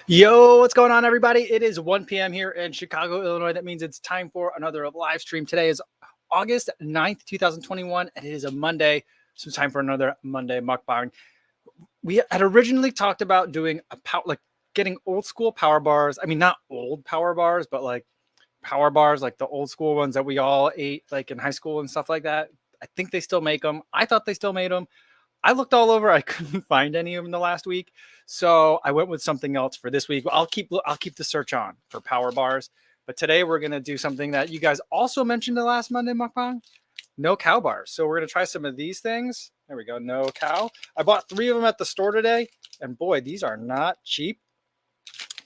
Yo, what's going on, everybody? It is 1 p.m. here in Chicago, Illinois. That means it's time for another live stream. Today is August 9th, 2021, and it is a Monday. So it's time for another Monday mukbang. We had originally talked about doing getting old school power bars. I mean, not old power bars, but like power bars, like the old school ones that we all ate like in high school and stuff like that. I think they still make them. I thought they still made them. I looked all over. I couldn't find any of them the last week, so I went with something else for this week. I'll keep the search on for power bars. But today we're gonna do something that you guys also mentioned the last Monday mukbang. No cow bars. So we're gonna try some of these things. There we go. No cow. I bought 3 of them at the store today, and boy, these are not cheap.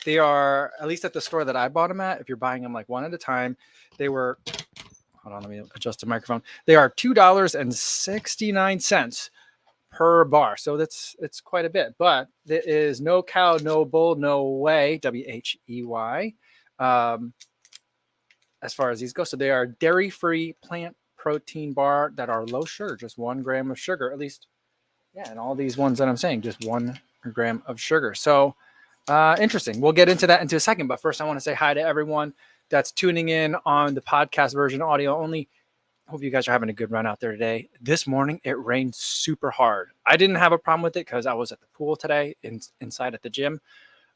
They are, at least at the store that I bought them at. If you're buying them like one at a time, they were. Hold on, let me adjust the microphone. They are $2.69 per bar. So it's quite a bit, but there is no cow, no bull, no way, WHEY, as far as these go. So they are dairy-free plant protein bar that are low sugar, just 1 gram of sugar, at least. Yeah, and all these ones that I'm saying, just 1 gram of sugar. So interesting. We'll get into that into a second, but first I want to say hi to everyone that's tuning in on the podcast version, audio only. Hope you guys are having a good run out there today. This morning, it rained super hard. I didn't have a problem with it because I was at the pool today inside at the gym.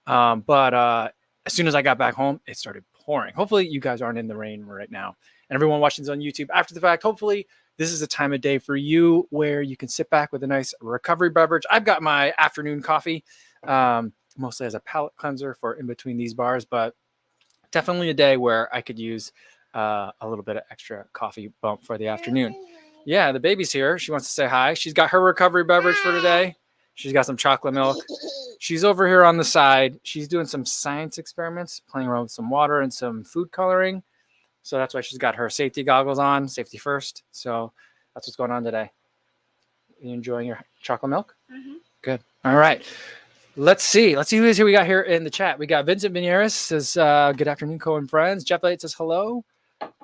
But as soon as I got back home, it started pouring. Hopefully, you guys aren't in the rain right now. And everyone watching this on YouTube after the fact, hopefully, this is a time of day for you where you can sit back with a nice recovery beverage. I've got my afternoon coffee, mostly as a palate cleanser for in between these bars, but definitely a day where I could use a little bit of extra coffee bump for the afternoon. Yeah, the baby's here. She wants to say hi. She's got her recovery beverage for today. She's got some chocolate milk. She's over here on the side. She's doing some science experiments, playing around with some water and some food coloring. So that's why she's got her safety goggles on, safety first. So that's what's going on today. You enjoying your chocolate milk? Mm-hmm. Good. All right. Let's see who is here. We got here in the chat. We got Vincent Vinieres says, good afternoon, Co and friends. Jeff Light says hello.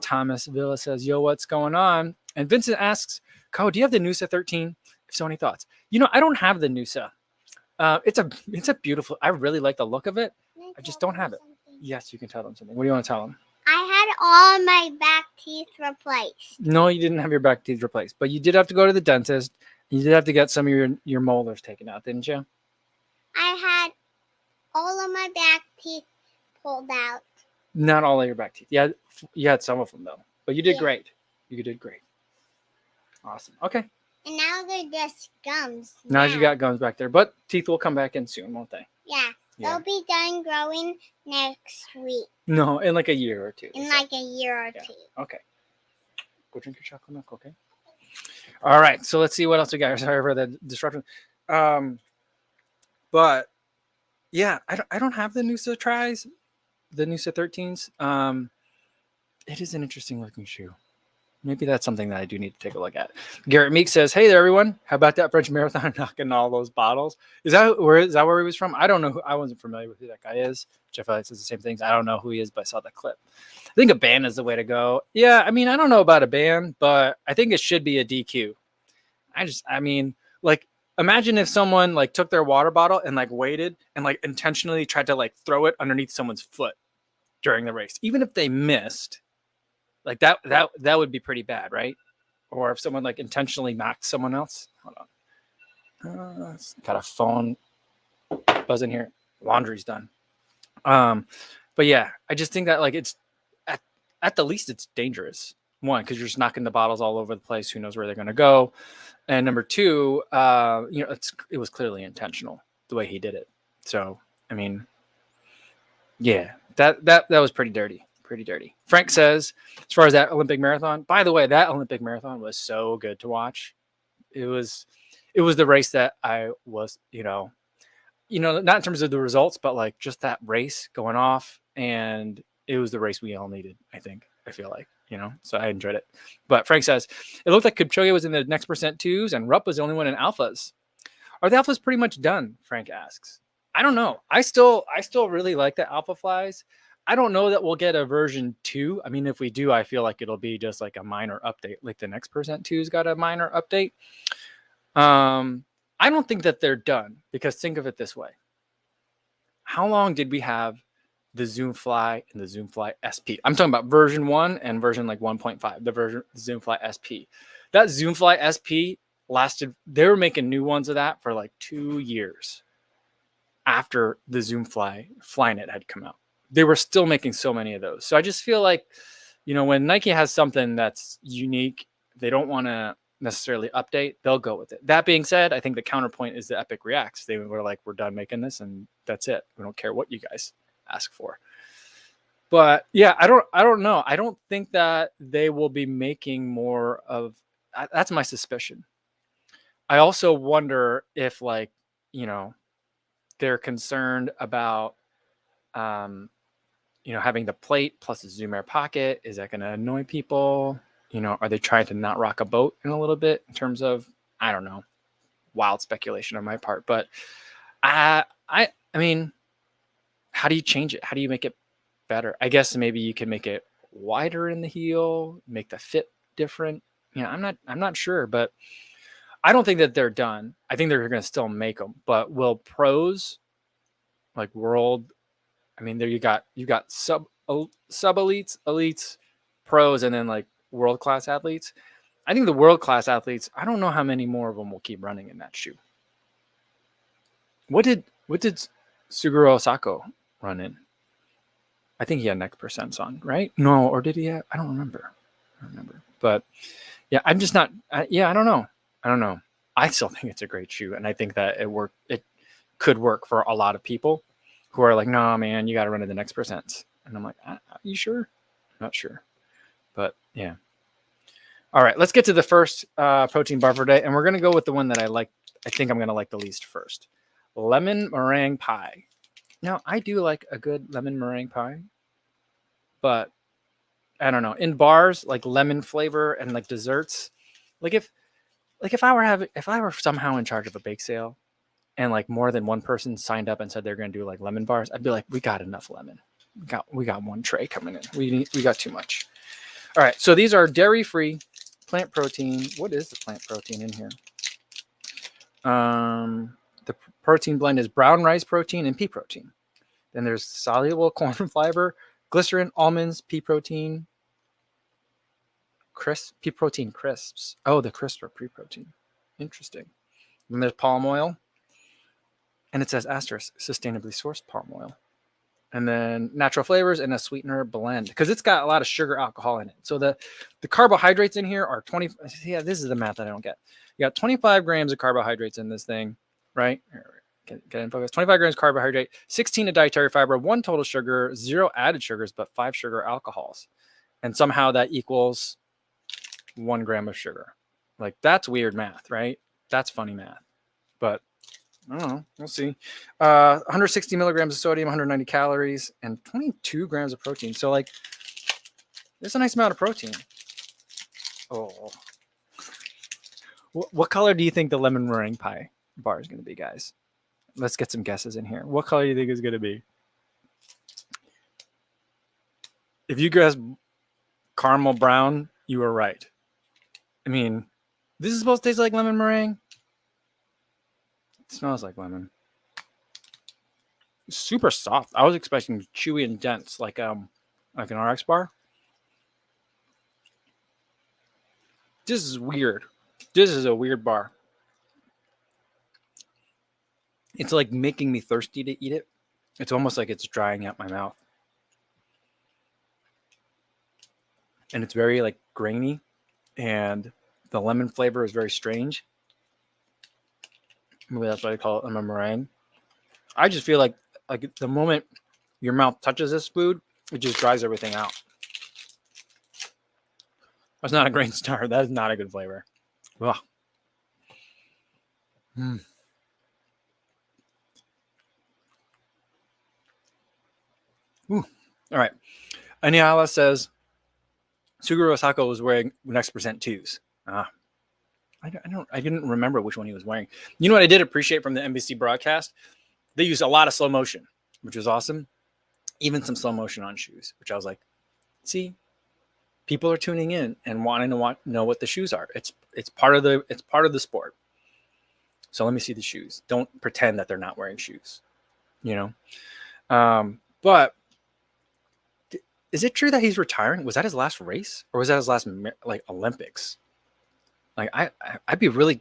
Thomas Villa says, yo, what's going on? And Vincent asks, Co, do you have the Noosa 13? If so, any thoughts? I don't have the Noosa. It's a beautiful, I really like the look of it. I just don't have it. Yes, you can tell them something. What do you want to tell them? I had all my back teeth replaced. No, you didn't have your back teeth replaced, but you did have to go to the dentist. You did have to get some of your molars taken out, didn't you? I had all of my back teeth pulled out. Not all of your back teeth. Yeah, you had some of them though, but you did great. You did great. Awesome. Okay. And now they're just gums. Now you got gums back there, but teeth will come back in soon, won't they? Yeah. They'll be done growing next week. No, in like a year or two. Like a year or two. Okay. Go drink your chocolate milk, okay? All right. So let's see what else we got. Sorry for the disruption. But yeah, I don't have the Noosa tries. The Noosa 13s. It is an interesting looking shoe. Maybe that's something that I do need to take a look at. Garrett Meek says, hey there, everyone. How about that French marathon knocking all those bottles? Is that where he was from? I don't know. I wasn't familiar with who that guy is. Jeff Elliott says the same things. I don't know who he is, but I saw the clip. I think a ban is the way to go. Yeah, I mean, I don't know about a ban, but I think it should be a DQ. Imagine if someone like took their water bottle and like waited and like intentionally tried to like throw it underneath someone's foot during the race, even if they missed. Like that would be pretty bad, right? Or if someone like intentionally knocked someone else. Hold on. Got a phone buzzing here. Laundry's done. But yeah, I just think that like it's at the least it's dangerous. One, because you're just knocking the bottles all over the place. Who knows where they're going to go? And number two, it was clearly intentional the way he did it. So I mean, yeah, that was pretty dirty. Pretty dirty. Frank says, as far as that Olympic marathon, by the way, that Olympic marathon was so good to watch. It was the race that I was, not in terms of the results, but like just that race going off. And it was the race we all needed, I feel like, so I enjoyed it. But Frank says, it looked like Kipchoge was in the next percent twos and Rupp was the only one in alphas. Are the alphas pretty much done? Frank asks. I don't know. I still really like the alpha flies. I don't know that we'll get a version 2. I mean, if we do, I feel like it'll be just like a minor update, like the next percent 2's got a minor update. I don't think that they're done because think of it this way. how long did we have the Zoom Fly and the Zoom Fly SP? I'm talking about version 1 and version like 1.5, the Zoom Fly SP. That Zoom Fly SP lasted, they were making new ones of that for like 2 years after the Zoom Fly Flynet had come out. They were still making so many of those. So I just feel like, when Nike has something that's unique, they don't want to necessarily update, they'll go with it. That being said, I think the counterpoint is the Epic Reacts. They were like, we're done making this and that's it. We don't care what you guys ask for. But yeah, I don't know. I don't think that they will be making more of, that's my suspicion. I also wonder if they're concerned about having the plate plus the Zoom Air Pocket. Is that going to annoy people? Are they trying to not rock a boat in a little bit in terms of, I don't know, wild speculation on my part. But I mean, how do you change it? How do you make it better? I guess maybe you can make it wider in the heel, make the fit different. I'm not sure, but I don't think that they're done. I think they're going to still make them, but will pros like world, I mean, there you got sub elites, pros, and then like world-class athletes. I think the world-class athletes, I don't know how many more of them will keep running in that shoe. What did Suguru Osako run in? I think he had next percents on, right? No, or did he have? I don't remember. But yeah, I'm just not. I don't know. I still think it's a great shoe, and I think that it could work for a lot of people who are like, no, man, you got to run in the next percents. And I'm like, are you sure? I'm not sure. But yeah. All right, let's get to the first protein bar for today, and we're gonna go with the one that I like. I think I'm gonna like the least first. Lemon meringue pie. Now, I do like a good lemon meringue pie, but I don't know. In bars, like lemon flavor and like desserts, if I were somehow in charge of a bake sale and like more than one person signed up and said they're going to do like lemon bars, I'd be like, we got enough lemon. We got one tray coming in. We got too much. All right, so these are dairy-free plant protein. What is the plant protein in here? The protein blend is brown rice protein and pea protein. Then there's soluble corn fiber, glycerin, almonds, pea protein, pea protein crisps. Oh, the crisps are pea protein. Interesting. Then there's palm oil, and it says asterisk sustainably sourced palm oil. And then natural flavors and a sweetener blend because it's got a lot of sugar alcohol in it. So the carbohydrates in here are 20. Yeah, this is the math that I don't get. You got 25 grams of carbohydrates in this thing, right? Get in focus. 25 grams carbohydrate, 16 of dietary fiber, 1 total sugar, 0 added sugars, but 5 sugar alcohols. And somehow that equals 1 gram of sugar. Like, that's weird math, right? That's funny math. But I don't know. We'll see. 160 milligrams of sodium, 190 calories, and 22 grams of protein. So, like, there's a nice amount of protein. Oh. What color do you think the lemon meringue pie bar is going to be, guys? Let's get some guesses in here. What color do you think it's going to be? If you guess caramel brown, you were right. I mean, this is supposed to taste like lemon meringue. It smells like lemon. It's super soft. I was expecting chewy and dense, like an RX bar. This is weird. This is a weird bar. It's like making me thirsty to eat it. It's almost like it's drying out my mouth. And it's very like grainy, and the lemon flavor is very strange. Maybe that's why I call it lemon meringue. I just feel like the moment your mouth touches this food, it just dries everything out. That's not a great start. That is not a good flavor. Ugh. Ooh. All right. Anihala says Suguru Osako was wearing next percent twos. I didn't remember which one he was wearing. You know what I did appreciate from the NBC broadcast? They used a lot of slow motion, which was awesome. Even some slow motion on shoes, which I was like, see, people are tuning in and wanting to know what the shoes are. It's part of the sport. So let me see the shoes. Don't pretend that they're not wearing shoes. But is it true that he's retiring? Was that his last race, or was that his last like Olympics? Like I'd be really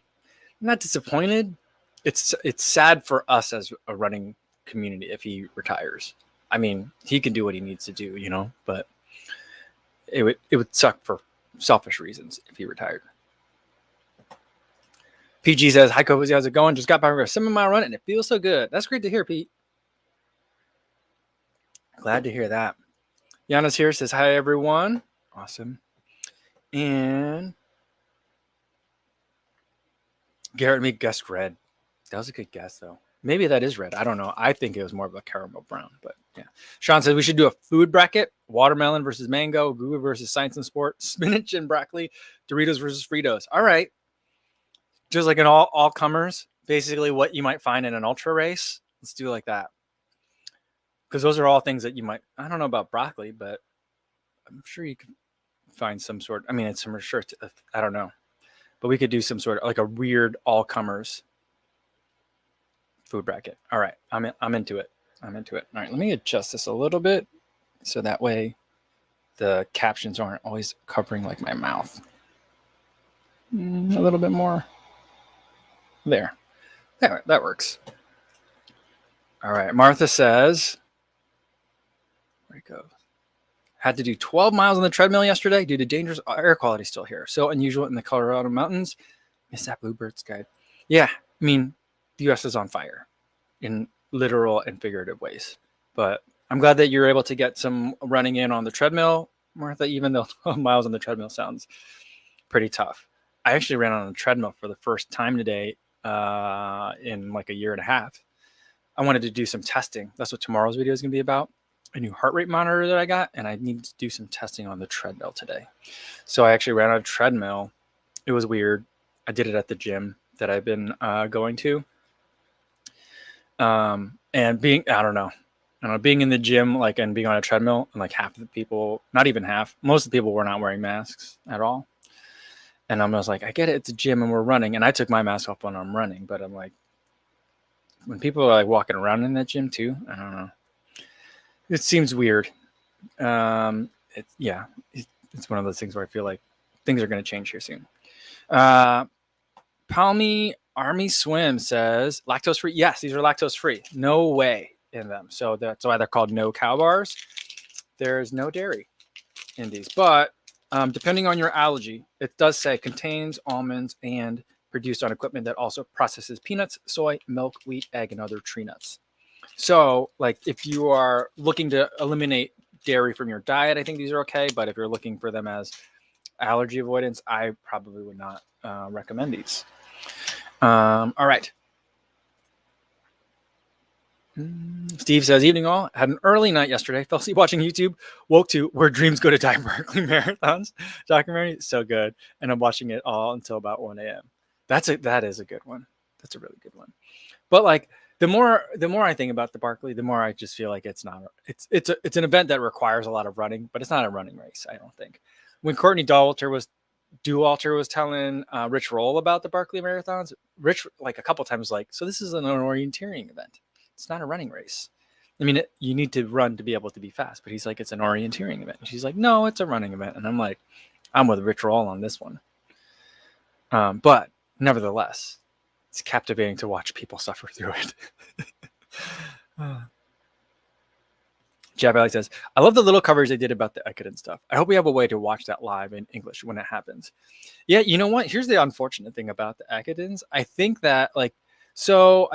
not disappointed. It's sad for us as a running community if he retires. I mean, he can do what he needs to do, but it would suck for selfish reasons if he retired. PG says, "Hi, Cozy, how's it going? Just got back from a 7-mile run and it feels so good." That's great to hear, Pete. Glad to hear that. Yana's here, says, "Hi, everyone." Awesome. And Garrett Meek guessed red. That was a good guess, though. Maybe that is red. I don't know. I think it was more of a caramel brown, but yeah. Sean says we should do a food bracket: watermelon versus mango, Google versus science and sport, spinach and broccoli, Doritos versus Fritos. All right. Just like an all comers, basically what you might find in an ultra race. Let's do it like that. Because those are all things that you might, I don't know about broccoli, but I'm sure you can find some sort. I mean, it's some sure. I don't know. But we could do some sort of like a weird all comers food bracket. All right. I'm into it. All right. Let me adjust this a little bit so that way the captions aren't always covering like my mouth. A little bit more. There. That works. All right. Martha says, where'd it go? Had to do 12 miles on the treadmill yesterday due to dangerous air quality still here. So unusual in the Colorado mountains. Miss that Bluebird's guide. Yeah. I mean, the U.S. is on fire in literal and figurative ways. But I'm glad that you're able to get some running in on the treadmill, Martha, even though 12 miles on the treadmill sounds pretty tough. I actually ran on a treadmill for the first time today in like a year and a half. I wanted to do some testing. That's what tomorrow's video is going to be about. A new heart rate monitor that I got, and I need to do some testing on the treadmill today. So I actually ran on a treadmill. It was weird. I did it at the gym that I've been going to. And being in the gym, like, and being on a treadmill, and like half of the people, not even half, most of the people were not wearing masks at all. And I was like, I get it, it's a gym and we're running. And I took my mask off when I'm running, but I'm like, when people are like walking around in that gym too, I don't know. It seems weird. It's one of those things where I feel like things are going to change here soon. Palmy Army Swim says lactose free. Yes, these are lactose free. No whey in them. So that's why they're called no cow bars. There's no dairy in these, but depending on your allergy, it does say contains almonds and produced on equipment that also processes peanuts, soy, milk, wheat, egg, and other tree nuts. So, like, if you are looking to eliminate dairy from your diet, I think these are okay. But if you're looking for them as allergy avoidance, I probably would not recommend these. All right. Steve says, evening all. Had an early night yesterday. Fell asleep watching YouTube. Woke to Where Dreams Go to Die Berkeley Marathons documentary. So good. And I'm watching it all until about 1 a.m. That is a good one. That's a really good one. But like the more I think about the Barkley, the more I just feel like it's not. It's an event that requires a lot of running, but it's not a running race. I don't think. When Courtney Dauwalter was telling Rich Roll about the Barkley Marathons, Rich like a couple times like, so this is an orienteering event. It's not a running race. I mean, you need to run to be able to be fast, but he's like, it's an orienteering event. And she's like, no, it's a running event. And I'm like, I'm with Rich Roll on this one. But nevertheless, it's captivating to watch people suffer through it. Jeff Alex says, I love the little covers they did about the Ekiden stuff. I hope we have a way to watch that live in English when it happens. Yeah, you know what? Here's the unfortunate thing about the Ekidens. I think that I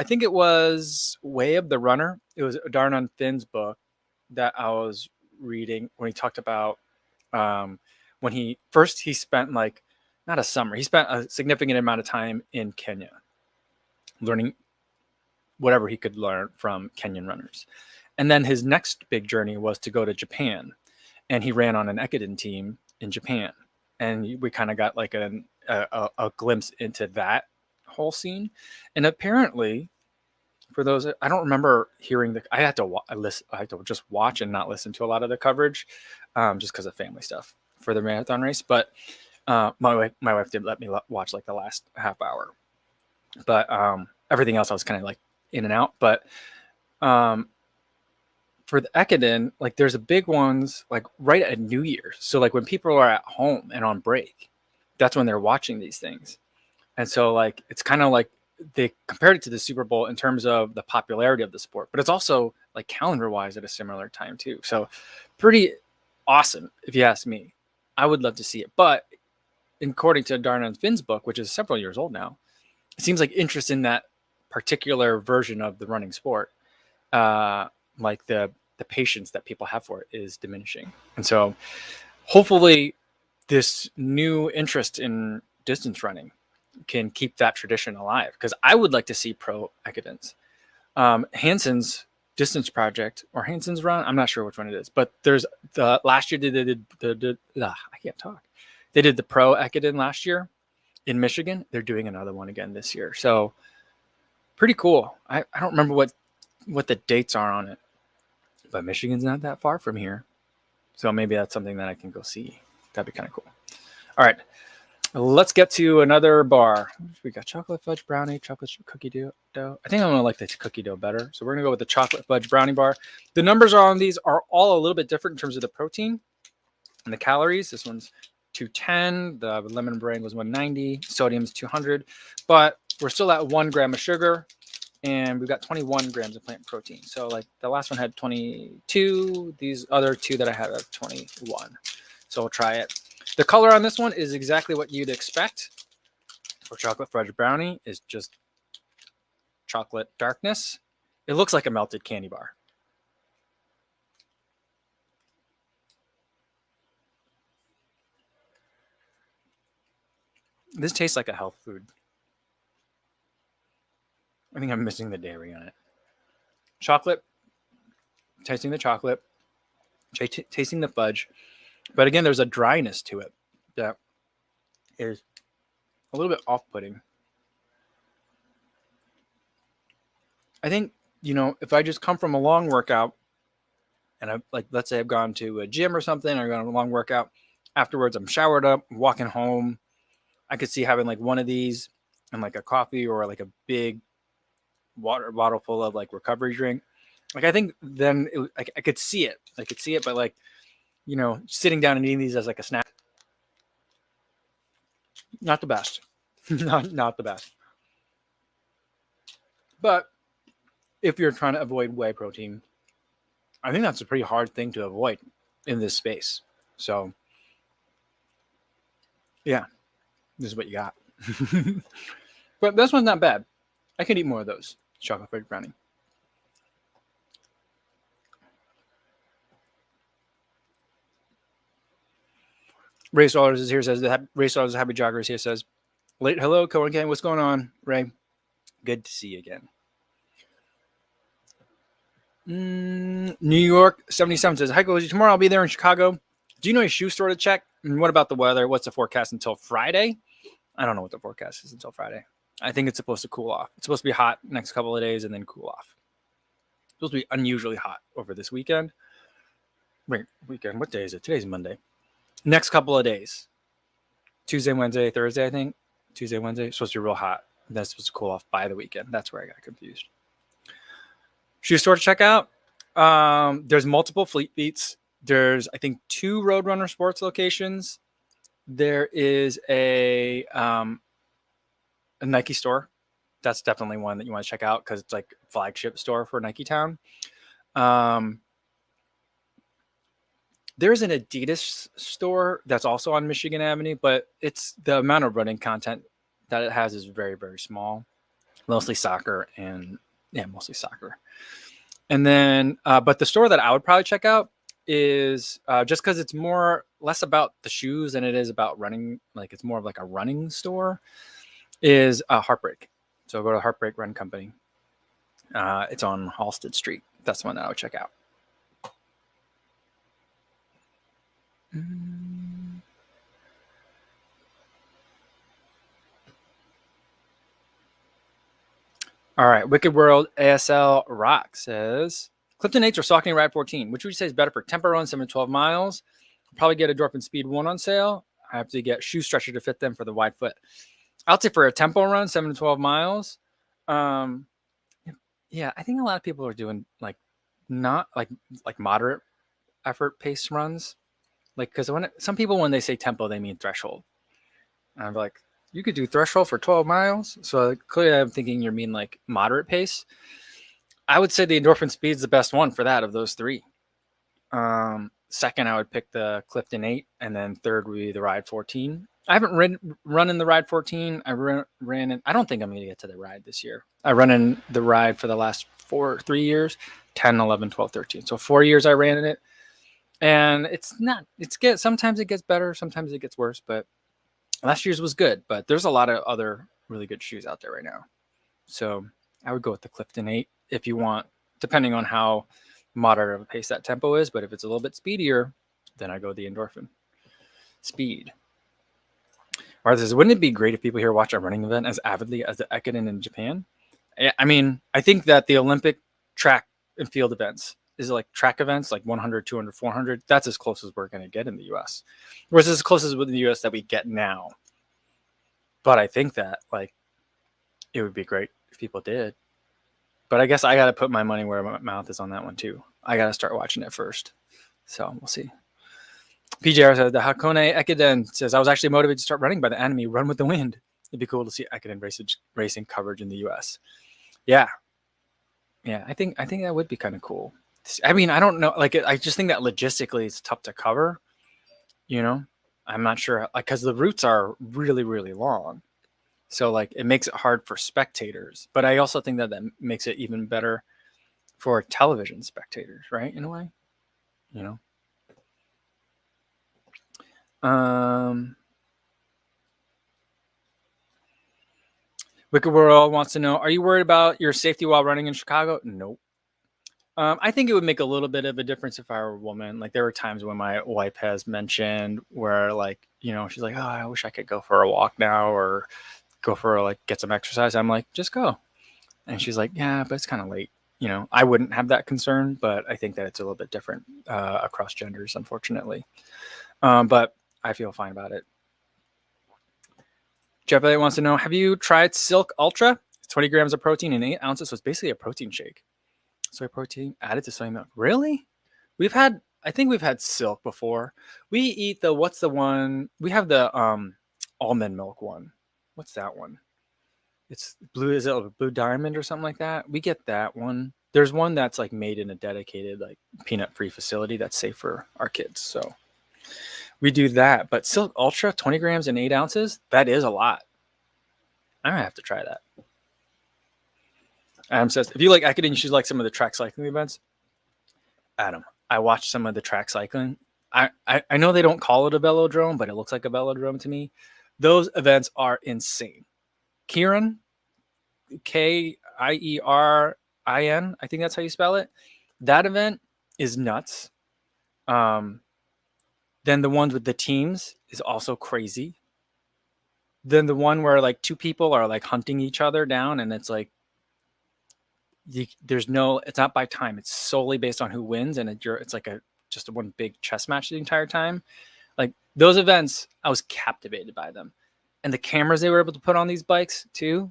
think it was Way of the Runner. It was Darnan Finn's book that I was reading when he talked about when he spent like, not a summer, he spent a significant amount of time in Kenya learning whatever he could learn from Kenyan runners. And then his next big journey was to go to Japan. And he ran on an Ekiden team in Japan. And we kind of got like a glimpse into that whole scene. And apparently, for those, I don't remember hearing I had to just watch and not listen to a lot of the coverage just because of family stuff for the marathon race. But my wife did let me watch like the last half hour. But everything else I was kind of like in and out. But For the Ekiden, like there's a big ones like right at New Year's. So like when people are at home and on break, that's when they're watching these things. And so like it's kind of like they compared it to the Super Bowl in terms of the popularity of the sport, but it's also like calendar wise at a similar time too. So pretty awesome if you ask me. I would love to see it. But according to Darna and Finn's book, which is several years old now, it seems like interest in that particular version of the running sport, like the patience that people have for it is diminishing. And so hopefully this new interest in distance running can keep that tradition alive, because I would like to see pro Ekidens. Hansen's distance project or Hansen's run, I'm not sure which one it is, but there's the last year they did I can't talk. They did the pro Ekiden last year in Michigan. They're doing another one again this year. So pretty cool. I don't remember what the dates are on it, but Michigan's not that far from here. So maybe that's something that I can go see. That'd be kind of cool. All right. Let's get to another bar. We got chocolate fudge brownie, chocolate cookie dough. I think I'm going to like the cookie dough better. So we're going to go with the chocolate fudge brownie bar. The numbers on these are all a little bit different in terms of the protein and the calories. This one's 210. The lemon meringue was 190. Sodium's 200. But we're still at 1 gram of sugar. And we've got 21 grams of plant protein. So like the last one had 22. These other two that I had have 21. So we'll try it. The color on this one is exactly what you'd expect for chocolate fudge brownie. Is just chocolate darkness. It looks like a melted candy bar. This tastes like a health food. I think I'm missing the dairy on it. Chocolate, tasting the chocolate, tasting the fudge. But again, there's a dryness to it that is a little bit off-putting. I think, if I just come from a long workout and let's say I've gone to a gym or something, or gone on a long workout, afterwards I'm showered up, walking home, I could see having like one of these and like a coffee or like a big water bottle full of like recovery drink. Like I think then I could see it. I could see it, but like, sitting down and eating these as like a snack, not the best. not the best. But if you're trying to avoid whey protein, I think that's a pretty hard thing to avoid in this space. So yeah, this is what you got. But this one's not bad. I could eat more of those. Chocolate fudge brownie. Race Dollars is here, says the Race Dollars Happy Joggers here, says, late hello, Cohen Gang. What's going on, Ray? Good to see you again. New York 77 says, hi, Cozy. Tomorrow I'll be there in Chicago. Do you know a shoe store to check? And what about the weather? What's the forecast until Friday? I don't know what the forecast is until Friday. I think it's supposed to cool off. It's supposed to be hot next couple of days and then cool off. It's supposed to be unusually hot over this weekend. Wait, weekend? What day is it? Today's Monday. Next couple of days. Tuesday, Wednesday, Thursday, I think. Tuesday, Wednesday. It's supposed to be real hot. That's supposed to cool off by the weekend. That's where I got confused. Shoe store to check out. There's multiple Fleet Feets. There's, I think, 2 Roadrunner Sports locations. There is a Nike store. That's definitely one that you want to check out because it's like a flagship store for Nike Town. There's an Adidas store that's also on Michigan Avenue, but it's the amount of running content that it has is very, very small. Mostly soccer mostly soccer. And then, but the store that I would probably check out is just because it's less about the shoes than it is about running. Like it's more of like a running store. Is Heartbreak. So go to Heartbreak Run Company. It's on Halsted Street. That's the one that I would check out. All right. Wicked World ASL Rock says, Clifton 8s or Saucony Ride 14. Which would you say is better for tempo run, 7 to 12 miles? Probably get a Endorphin Speed 1 on sale. I have to get shoe stretcher to fit them for the wide foot. I'll say for a tempo run, 7 to 12 miles. Yeah, I think a lot of people are doing like not like moderate effort pace runs. Like because some people when they say tempo they mean threshold. And I'm like, you could do threshold for 12 miles. So clearly I'm thinking you mean like moderate pace. I would say the endorphin speed's the best one for that of those three. Second, I would pick the Clifton 8, and then third would be the Ride 14. I haven't run in the Ride 14. I ran in. I don't think I'm going to get to the Ride this year. I run in the Ride for the last 3 years, 10, 11, 12, 13. So 4 years I ran in it, and it's not. Sometimes it gets better, sometimes it gets worse. But last year's was good. But there's a lot of other really good shoes out there right now. So I would go with the Clifton 8 if you want, depending on how moderate of a pace that tempo is. But if it's a little bit speedier, then I go the endorphin speed. Martha says, wouldn't it be great if people here watch a running event as avidly as the Ekiden in Japan? I mean, I think that the Olympic track and field events is like track events, like 100, 200, 400. That's as close as we're going to get in the U.S. Whereas as close as in the U.S. that we get now. But I think that like it would be great if people did. But I guess I got to put my money where my mouth is on that one too. I got to start watching it first. So we'll see. PJR said the Hakone Ekiden says I was actually motivated to start running by the anime Run with the Wind. It'd be cool to see Ekiden racing coverage in the U.S. Yeah, I think that would be kind of cool. I mean, I don't know. Like, I just think that logistically it's tough to cover. You know, I'm not sure because the routes are really, really long. So like it makes it hard for spectators. But I also think that makes it even better for television spectators, right? In a way, you know. Wicked World wants to know: are you worried about your safety while running in Chicago? Nope. I think it would make a little bit of a difference if I were a woman. Like there were times when my wife has mentioned where like, you know, she's like, oh, I wish I could go for a walk now or go for like get some exercise. I'm like, just go. And she's like, yeah, but it's kind of late. You know, I wouldn't have that concern, but I think that it's a little bit different across genders, unfortunately. But I feel fine about it. Jeff Elliott wants to know, have you tried Silk Ultra? It's 20 grams of protein and 8 ounces. So it's basically a protein shake. Soy protein added to soy milk. Really? I think we've had Silk before. We eat what's the one? We have the almond milk one. What's that one? It's blue. Is it a Blue Diamond or something like that? We get that one. There's one that's like made in a dedicated like peanut free facility that's safe for our kids. So we do that. But Silk Ultra, 20 grams and 8 ounces, that is a lot. I might have to try that. Adam says, if you like Ekiden, you should like some of the track cycling events. Adam, I watched some of the track cycling. I know they don't call it a velodrome, but it looks like a velodrome to me. Those events are insane. Kieran, Kierin, I think that's how you spell it. That event is nuts. Then the ones with the teams is also crazy. Then the one where like two people are like hunting each other down, and it's like it's not by time. It's solely based on who wins, and it's like just one big chess match the entire time. Like those events, I was captivated by them, and the cameras they were able to put on these bikes too,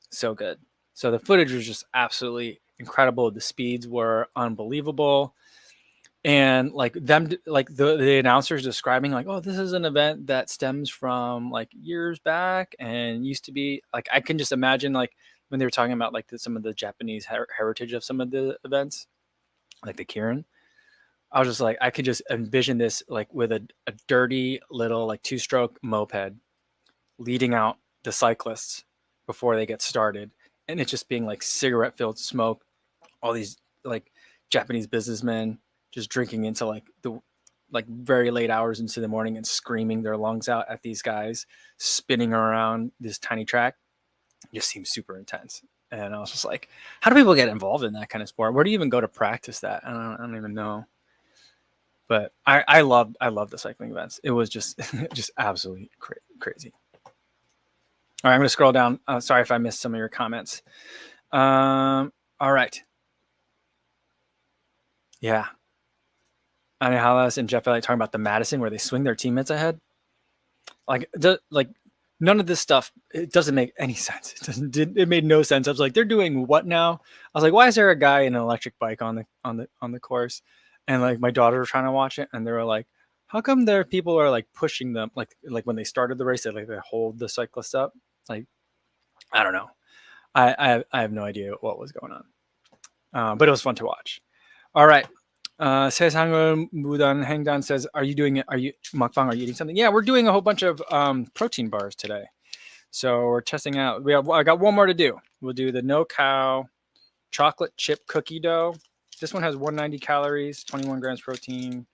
so good. So the footage was just absolutely incredible. The speeds were unbelievable, and like the announcers describing like, oh, this is an event that stems from like years back and used to be like, I can just imagine like when they were talking about like some of the Japanese heritage of some of the events, like the Kieran. I was just like, I could just envision this like with a dirty little like 2-stroke moped leading out the cyclists before they get started. And it's just being like cigarette filled smoke, all these like Japanese businessmen just drinking into like the like very late hours into the morning and screaming their lungs out at these guys spinning around this tiny track. Just seems super intense. And I was just like, how do people get involved in that kind of sport? Where do you even go to practice that? I don't even know. But I love the cycling events. It was just just absolutely crazy. All right, I'm going to scroll down. Sorry if I missed some of your comments. All right. Yeah. Anihalas and Jeff Elliott talking about the Madison where they swing their teammates ahead. Like none of this stuff, it doesn't make any sense. It made no sense. I was like, they're doing what now? I was like, why is there a guy in an electric bike on the course? And like my daughter was trying to watch it, and they were like, how come there people are like pushing them, like when they started the race, they hold the cyclist up? Like, I don't know. I have no idea what was going on. But it was fun to watch. All right. Sesango Mudan Hangdan says, are you mukbang? Are you eating something? Yeah, we're doing a whole bunch of protein bars today. So we're testing out. I got one more to do. We'll do the no cow chocolate chip cookie dough. This one has 190 calories, 21 grams protein,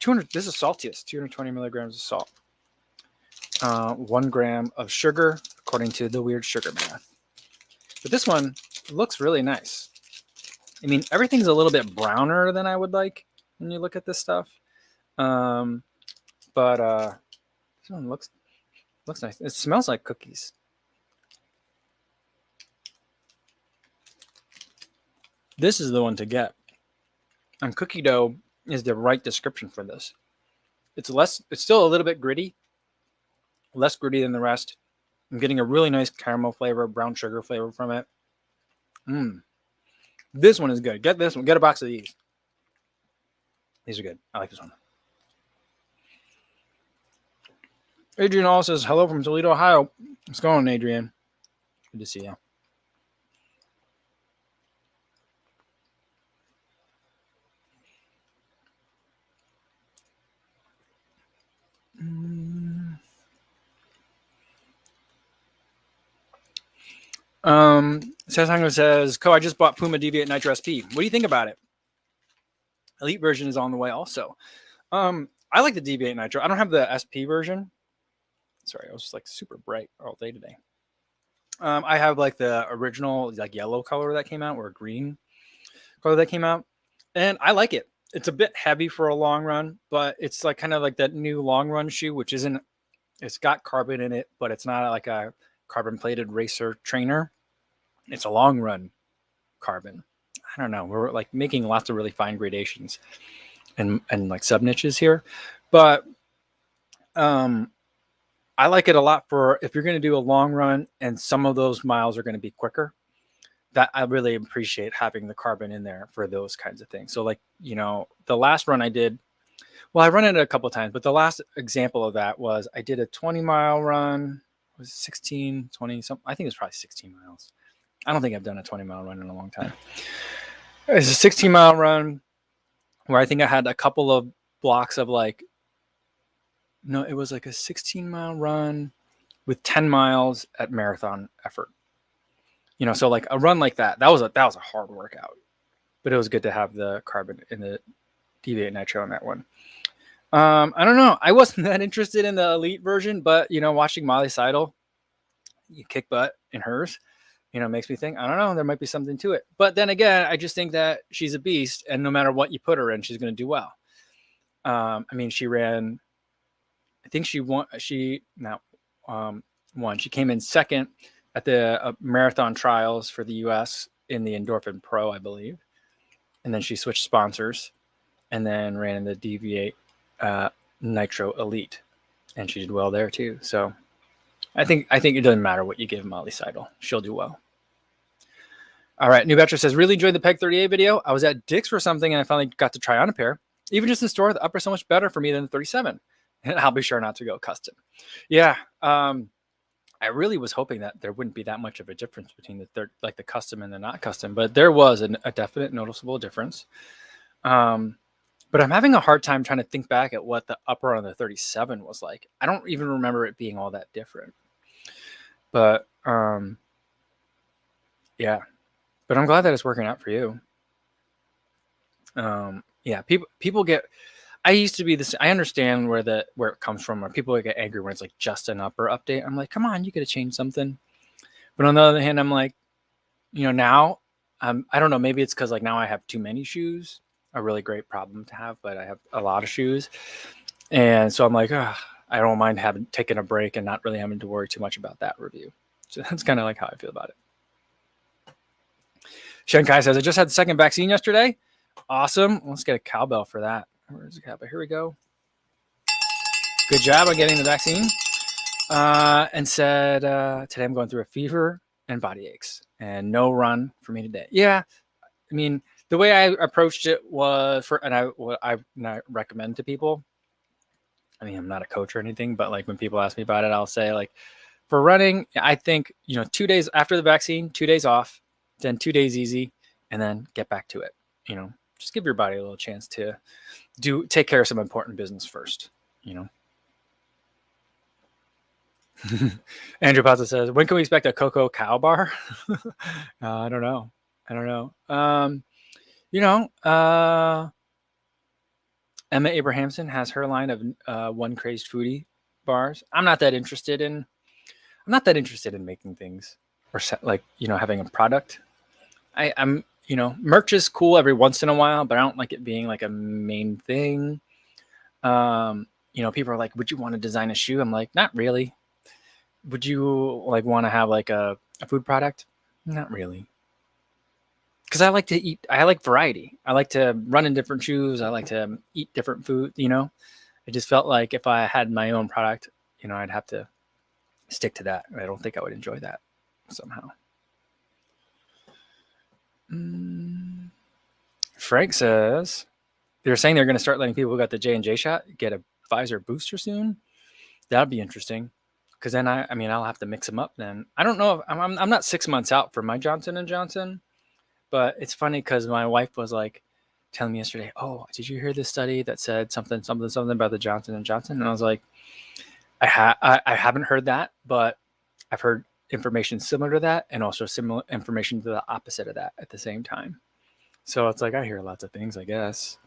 200. This is saltiest, 220 milligrams of salt, 1 gram of sugar, according to the weird sugar math. But this one looks really nice. I mean, everything's a little bit browner than I would like when you look at this stuff. But this one looks nice. It smells like cookies. This is the one to get. And cookie dough is the right description for this. It's still a little bit gritty, less gritty than the rest. I'm getting a really nice caramel flavor, brown sugar flavor from it. This one is good. Get this one. Get a box of these. These are good. I like this one. Adrian also says, hello from Toledo, Ohio. What's going on, Adrian? Good to see you. Sasango says, I just bought Puma Deviate Nitro SP. What do you think about it? Elite version is on the way also. I like the Deviate Nitro. I don't have the SP version. Sorry, I was like super bright all day today. I have like the original like yellow color that came out, or green color that came out, and I like it. It's a bit heavy for a long run, but it's like kind of like that new long run shoe, which isn't. It's got carbon in it, but it's not like a carbon plated racer trainer. It's a long run carbon. I don't know. We're like making lots of really fine gradations and like sub niches here, but I like it a lot for if you're going to do a long run and some of those miles are going to be quicker. That I really appreciate having the carbon in there for those kinds of things. So like, the last run I did, well, I run it a couple of times, but the last example of that was I did a 20-mile run. It was 16, 20, something. I think it was probably 16 miles. I don't think I've done a 20-mile run in a long time. It's a 16-mile run where I think I had a couple of blocks of like, no, it was like a 16-mile run with 10 miles at marathon effort. So like a run like that was a hard workout, but it was good to have the carbon in the Deviate Nitro on that one. I don't know. I wasn't that interested in the elite version, but watching Molly Seidel, you kick butt in hers, makes me think, I don't know, there might be something to it. But then again, I just think that she's a beast, and no matter what you put her in, she's going to do well. I mean, she ran, I think she won. She came in second at the marathon trials for the U.S. in the Endorphin Pro, I believe. And then she switched sponsors and then ran in the Deviate Nitro Elite. And she did well there too. So I think it doesn't matter what you give Molly Seidel. She'll do well. All right. New Betcher says, really enjoyed the Peg 38 video. I was at Dick's for something and I finally got to try on a pair. Even just in the store, the upper is so much better for me than the 37. And I'll be sure not to go custom. Yeah. I really was hoping that there wouldn't be that much of a difference between the custom and the not custom, but there was a definite noticeable difference. But I'm having a hard time trying to think back at what the upper on the 37 was like. I don't even remember it being all that different. But yeah. But I'm glad that it's working out for you. Yeah, people get. I used to be this. I understand where it comes from. Where people get angry when it's like just an upper update. I'm like, come on, you got to change something. But on the other hand, I'm like, now, I don't know. Maybe it's because like now I have too many shoes. A really great problem to have, but I have a lot of shoes, and so I'm like, I don't mind taking a break and not really having to worry too much about that review. So that's kind of like how I feel about it. Shenkai says, I just had the second vaccine yesterday. Awesome. Let's get a cowbell for that. Where's the cowbell? Here we go. Good job on getting the vaccine. and said, today I'm going through a fever and body aches and no run for me today. Yeah. I mean, the way I approached it was what I recommend to people. I mean, I'm not a coach or anything, but like when people ask me about it, I'll say like for running, I think, 2 days after the vaccine, 2 days off, then 2 days easy, and then get back to it. Just give your body a little chance to take care of some important business first, you know. Andrew Pazza says, when can we expect a Cocoa Cow bar? I don't know. You know, Emma Abrahamson has her line of One Crazed Foodie bars. I'm not that interested in making things or having a product. I'm merch is cool every once in a while, but I don't like it being like a main thing. People are like, would you want to design a shoe? I'm like, not really. Would you like want to have like a food product? Not really. Because I like to eat. I like variety. I like to run in different shoes. I like to eat different food. I just felt like if I had my own product, I'd have to stick to that. I don't think I would enjoy that somehow. Frank says they're saying they're going to start letting people who got the J&J shot get a Pfizer booster soon. That'd be interesting. Because then I'll have to mix them up. Then I don't know if I'm not 6 months out for my Johnson & Johnson. But it's funny because my wife was like telling me yesterday, "Oh, did you hear this study that said something about the Johnson & Johnson?" And I was like, I haven't heard that, but I've heard information similar to that and also similar information to the opposite of that at the same time. So it's like I hear lots of things, I guess.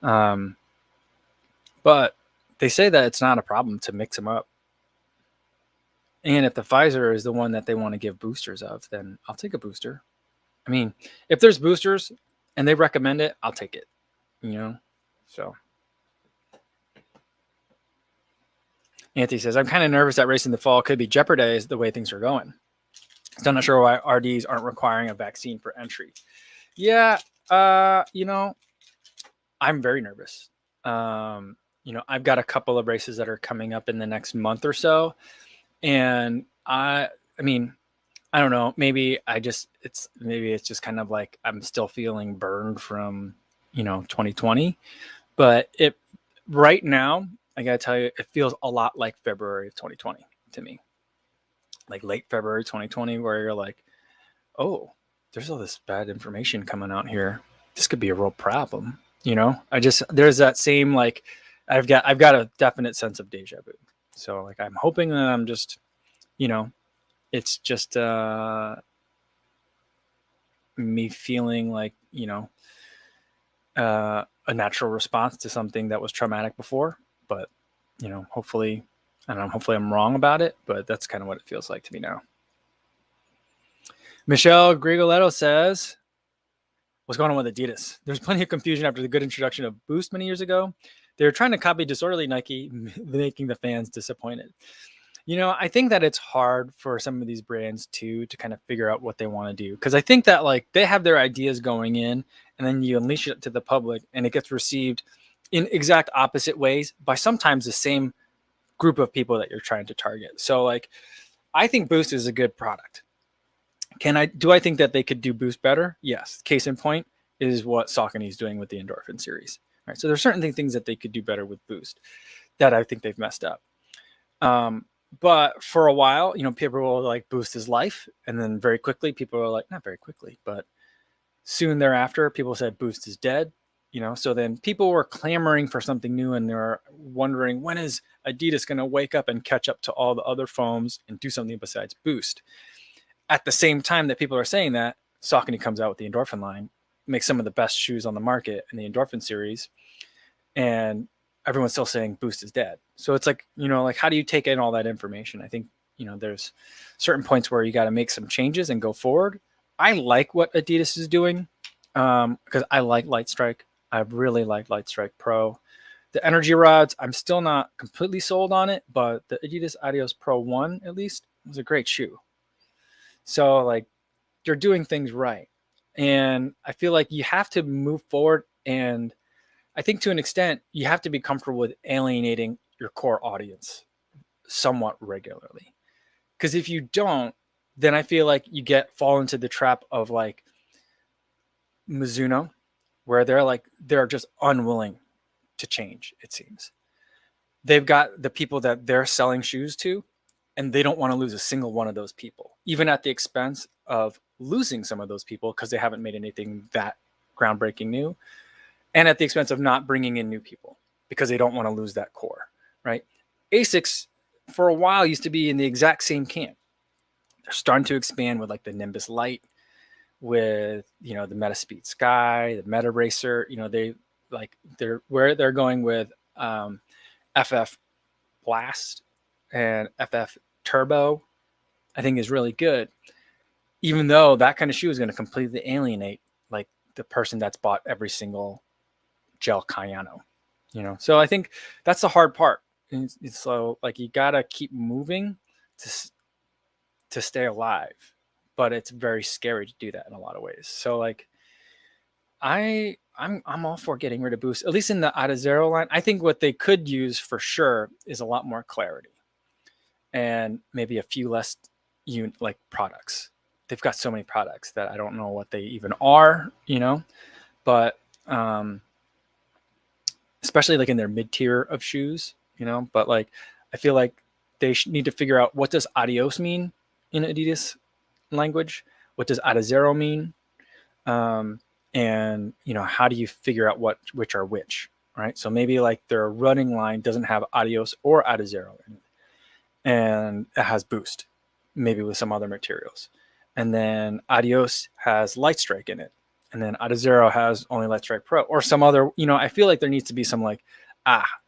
But they say that it's not a problem to mix them up. And if the Pfizer is the one that they want to give boosters of, then I'll take a booster. I mean, if there's boosters and they recommend it, I'll take it, So Anthony says, I'm kind of nervous that racing the fall could be jeopardized the way things are going. Still not sure why RDs aren't requiring a vaccine for entry. Yeah, I'm very nervous. I've got a couple of races that are coming up in the next month or so. And I don't know. Maybe it's just kind of like I'm still feeling burned from 2020. But right now, I gotta tell you, it feels a lot like February of 2020 to me. Like late February 2020, where you're like, oh, there's all this bad information coming out here. This could be a real problem. There's that same like I've got a definite sense of deja vu. So like I'm hoping that I'm just, it's just me feeling like a natural response to something that was traumatic before. But hopefully I'm wrong about it, but that's kind of what it feels like to me now. Michelle Grigoletto says, what's going on with Adidas? There's plenty of confusion after the good introduction of Boost many years ago. They were trying to copy disorderly Nike, making the fans disappointed. I think that it's hard for some of these brands to kind of figure out what they want to do. Because I think that like they have their ideas going in and then you unleash it to the public and it gets received in exact opposite ways by sometimes the same group of people that you're trying to target. So like, I think Boost is a good product. Do I think that they could do Boost better? Yes. Case in point is what Saucony is doing with the Endorphin series. Right. So there's certain things that they could do better with Boost that I think they've messed up. But for a while, people were like, Boost is life. And then very quickly, people were like, not very quickly, but soon thereafter, people said Boost is dead. So then people were clamoring for something new and they were wondering, when is Adidas going to wake up and catch up to all the other foams and do something besides Boost? At the same time that people are saying that, Saucony comes out with the Endorphin line, makes some of the best shoes on the market in the Endorphin series. And everyone's still saying Boost is dead. So it's like, how do you take in all that information? I think, there's certain points where you got to make some changes and go forward. I like what Adidas is doing because I like Lightstrike. I really like Lightstrike Pro. The Energy Rods, I'm still not completely sold on it, but the Adidas Adios Pro 1, at least, was a great shoe. So, like, they're doing things right. And I feel like you have to move forward. And I think to an extent, you have to be comfortable with alienating your core audience. somewhat regularly. Because if you don't, then I feel like you fall into the trap of like Mizuno, where they're just unwilling to change. It seems they've got the people that they're selling shoes to, and they don't want to lose a single one of those people, even at the expense of losing some of those people because they haven't made anything that groundbreaking new, and at the expense of not bringing in new people because they don't want to lose that core, right? Asics for a while used to be in the exact same camp. They're starting to expand with like the Nimbus Lite, with the Metaspeed Sky, the Meta Racer. They're going with FF Blast and FF Turbo. I think is really good, even though that kind of shoe is going to completely alienate like the person that's bought every single gel Cayano. So I think that's the hard part. And so like you gotta keep moving to stay alive, but it's very scary to do that in a lot of ways. So like I'm all for getting rid of boost, at least in the Out of Zero line. I think what they could use for sure is a lot more clarity and maybe a few less like products. They've got so many products that I don't know what they even are, but especially like in their mid tier of shoes, but like I feel like they need to figure out, what does adios mean in Adidas language? What does Out of Zero mean? And how do you figure out which are which, right? So maybe like their running line doesn't have adios or Out of Zero in it, and it has boost, maybe with some other materials, and then adios has light strike in it, and then Out of Zero has only light strike pro or some other. I feel like there needs to be some like,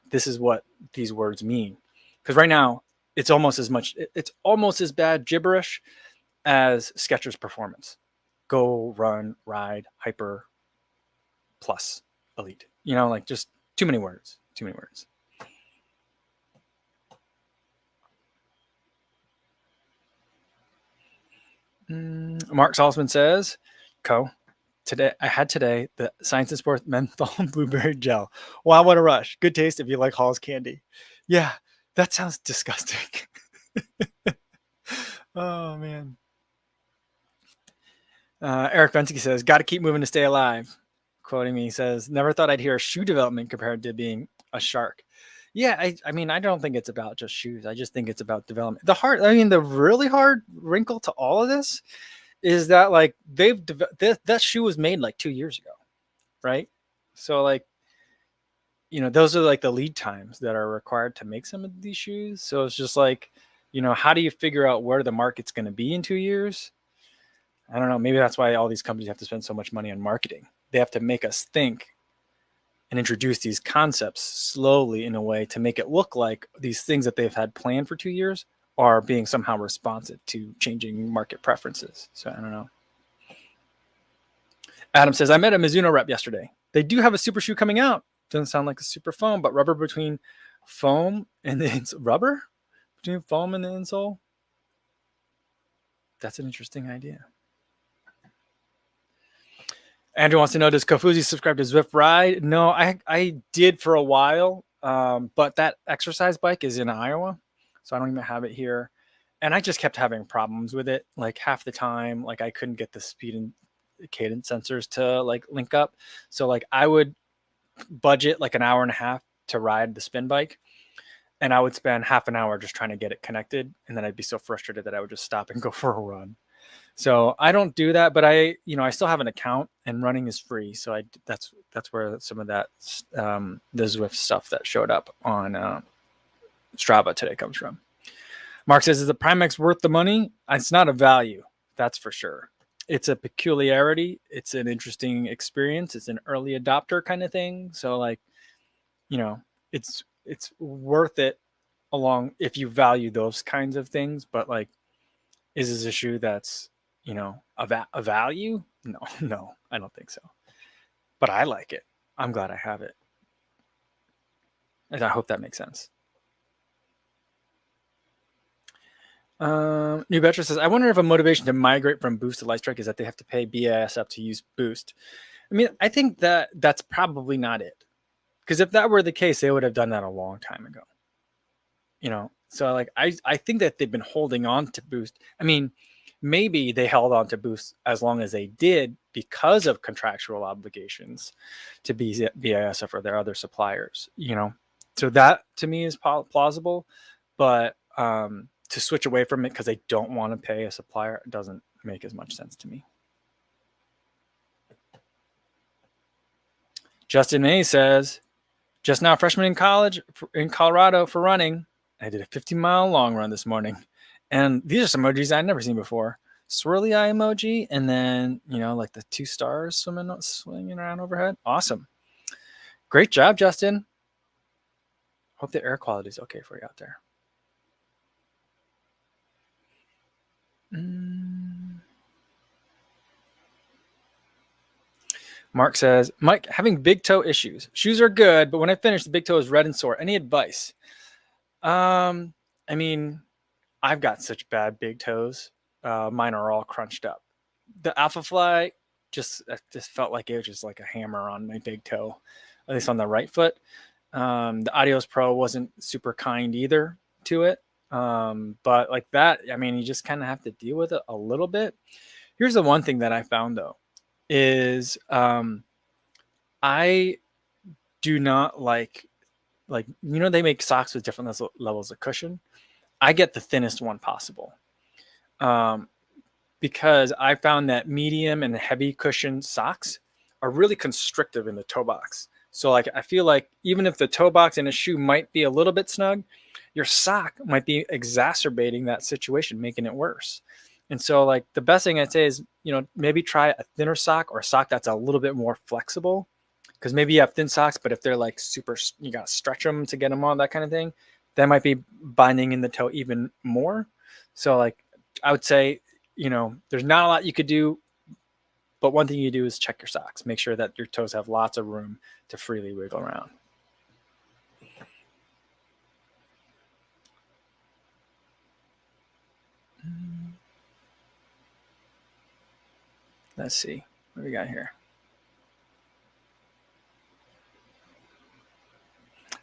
this is what these words mean, because right now it's almost as bad gibberish as Skechers Performance, Go, Run, Ride, Hyper, Plus, Elite. Like just too many words. Mark Salzman says, I had today the Science and Sports menthol blueberry gel. Wow, what a rush. Good taste if you like Hall's candy. Yeah, that sounds disgusting. Oh, man. Eric Bensky says, got to keep moving to stay alive. Quoting me, he says, never thought I'd hear shoe development compared to being a shark. Yeah, I mean, I don't think it's about just shoes. I just think it's about development. The really hard wrinkle to all of this is that like that shoe was made like 2 years ago, right? So like, those are like the lead times that are required to make some of these shoes. So it's just like, how do you figure out where the market's going to be in 2 years? I don't know. Maybe that's why all these companies have to spend so much money on marketing. They have to make us think and introduce these concepts slowly in a way to make it look like these things that they've had planned for 2 years are being somehow responsive to changing market preferences. So I don't know. Adam says, I met a Mizuno rep yesterday. They do have a super shoe coming out. Doesn't sound like a super foam, but rubber between foam and the rubber between foam and the insole. That's an interesting idea. Andrew wants to know, does Kofuzi subscribe to Zwift Ride? No, I did for a while, but that exercise bike is in Iowa, so I don't even have it here. And I just kept having problems with it. Like half the time, like I couldn't get the speed and cadence sensors to like link up. So like I would budget like an hour and a half to ride the spin bike, and I would spend half an hour just trying to get it connected. And then I'd be so frustrated that I would just stop and go for a run. So I don't do that, but I still have an account, and running is free. So that's where some of that the Zwift stuff that showed up on Strava today comes from. Mark says, is the Primex worth the money? It's not a value, that's for sure. It's a peculiarity. It's an interesting experience. It's an early adopter kind of thing. So like, it's worth it along if you value those kinds of things. But like, is this a shoe that's a value? No, I don't think so. But I like it. I'm glad I have it. And I hope that makes sense. New Betcher says, I wonder if a motivation to migrate from Boost to Lightstrike is that they have to pay BASF to use Boost. I mean, I think that's probably not it. Because if that were the case, they would have done that a long time ago. So like I think that they've been holding on to Boost. I mean, maybe they held on to Boost as long as they did because of contractual obligations to BASF or their other suppliers, you know. So that to me is plausible, but to switch away from it because they don't want to pay a supplier doesn't make as much sense to me. Justin May says, just now freshman in college in Colorado for running. I did a 50-mile long run this morning. And these are some emojis I'd never seen before. Swirly eye emoji, and then, you know, like the 2 stars swinging around overhead. Awesome. Great job, Justin. Hope the air quality is okay for you out there. Mark says, Mike, having big toe issues. Shoes are good, but when I finish, the big toe is red and sore. Any advice? I mean, I've got such bad big toes. Mine are all crunched up. The Alpha Fly just felt like it was just like a hammer on my big toe, at least on the right foot. The Adios Pro wasn't super kind either to it. But like that, I mean, you just kind of have to deal with it a little bit. Here's the one thing that I found though, is I do not like, you know, they make socks with different levels of cushion. I get the thinnest one possible. Because I found that medium and heavy cushion socks are really constrictive in the toe box. So like, I feel like even if the toe box in a shoe might be a little bit snug, your sock might be exacerbating that situation, making it worse. And so like the best thing I'd say is, you know, maybe try a thinner sock or a sock that's a little bit more flexible. Because maybe you have thin socks, but if they're like super, you got to stretch them to get them on, that kind of thing, that might be binding in the toe even more. So like, I would say, you know, there's not a lot you could do, but one thing you do is check your socks. Make sure that your toes have lots of room to freely wiggle around. Let's see what we got here.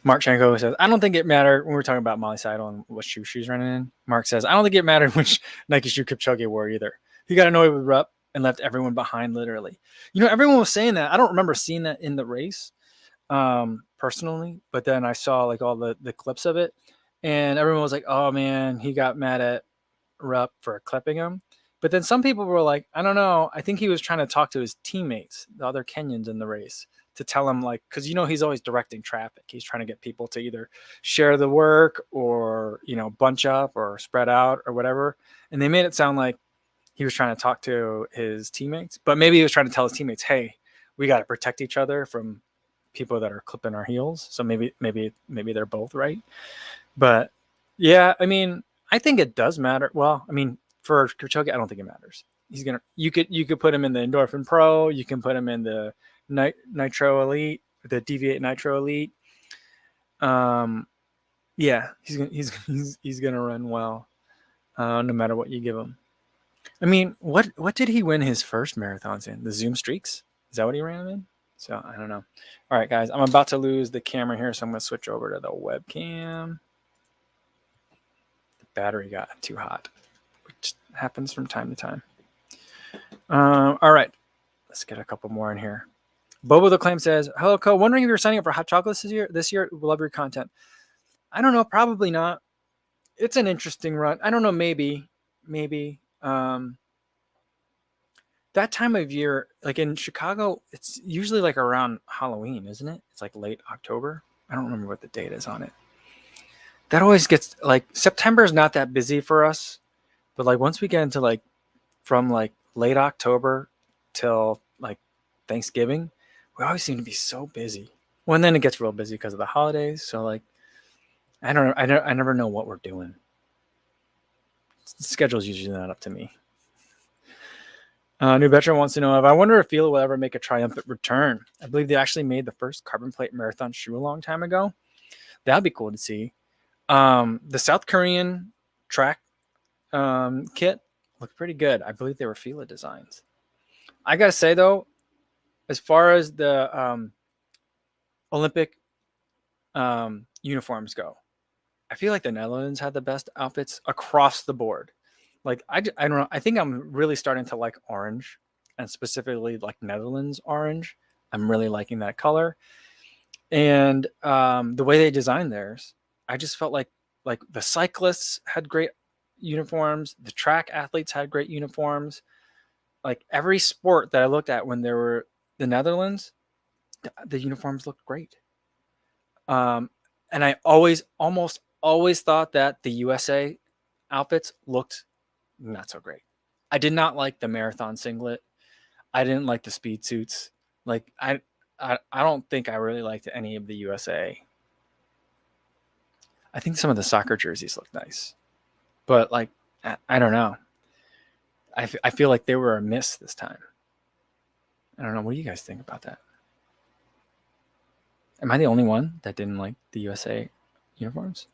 Mark Shanko says, I don't think it mattered when we were talking about Molly Seidel and what shoe she's running in. Mark says, I don't think it mattered which Nike shoe Kipchoge wore either. He got annoyed with Rupp and left everyone behind, literally. You know, everyone was saying that. I don't remember seeing that in the race personally, but then I saw like all the clips of it, and everyone was like, oh man, he got mad at Rupp for clipping him. But then some people were like, I don't know. I think he was trying to talk to his teammates, the other Kenyans in the race, to tell him, like, because, you know, he's always directing traffic. He's trying to get people to either share the work or, you know, bunch up or spread out or whatever. And they made it sound like he was trying to talk to his teammates, but maybe he was trying to tell his teammates, hey, we got to protect each other from people that are clipping our heels. So maybe they're both right. But yeah, I mean, I think it does matter. Well, I mean, for Kipchoge, I don't think it matters. You could put him in the Endorphin Pro. You can put him in the Nitro Elite, the Deviate Nitro Elite. Yeah, he's gonna run well, no matter what you give him. I mean, what did he win his first marathons in? The Zoom Streaks? Is that what he ran in? So I don't know. All right, guys, I'm about to lose the camera here, so I'm gonna switch over to the webcam. The battery got too hot, which happens from time to time. All right, let's get a couple more in here. Bobo the Claim says, hello, Co. Wondering if you're signing up for Hot Chocolates this year. Love your content. I don't know. Probably not. It's an interesting run. I don't know. Maybe. That time of year, like in Chicago, it's usually like around Halloween, isn't it? It's like late October. I don't remember what the date is on it. That always gets like September is not that busy for us, but like once we get into like from like late October till like Thanksgiving, we always seem to be so busy. Well, and then it gets real busy because of the holidays. So like, I never know what we're doing. The schedule's usually not up to me. New veteran wants to know if I wonder if Fila will ever make a triumphant return. I believe they actually made the first carbon plate marathon shoe a long time ago. That'd be cool to see. The South Korean track kit looked pretty good. I believe they were Fila designs. I gotta say though, as far as the Olympic uniforms go, I feel like the Netherlands had the best outfits across the board. Like I don't know. I think I'm really starting to like orange, and specifically like Netherlands orange. I'm really liking that color, and the way they designed theirs, I just felt like the cyclists had great uniforms, the track athletes had great uniforms. Like every sport that I looked at when there were the Netherlands, the uniforms looked great. Um, and I almost always thought that the USA outfits looked not so great. I did not like the marathon singlet. I didn't like the speed suits. Like I don't think I really liked any of the USA. I think some of the soccer jerseys look nice, but like I don't know. I feel like they were a miss this time. I don't know. What do you guys think about that? Am I the only one that didn't like the USA uniforms?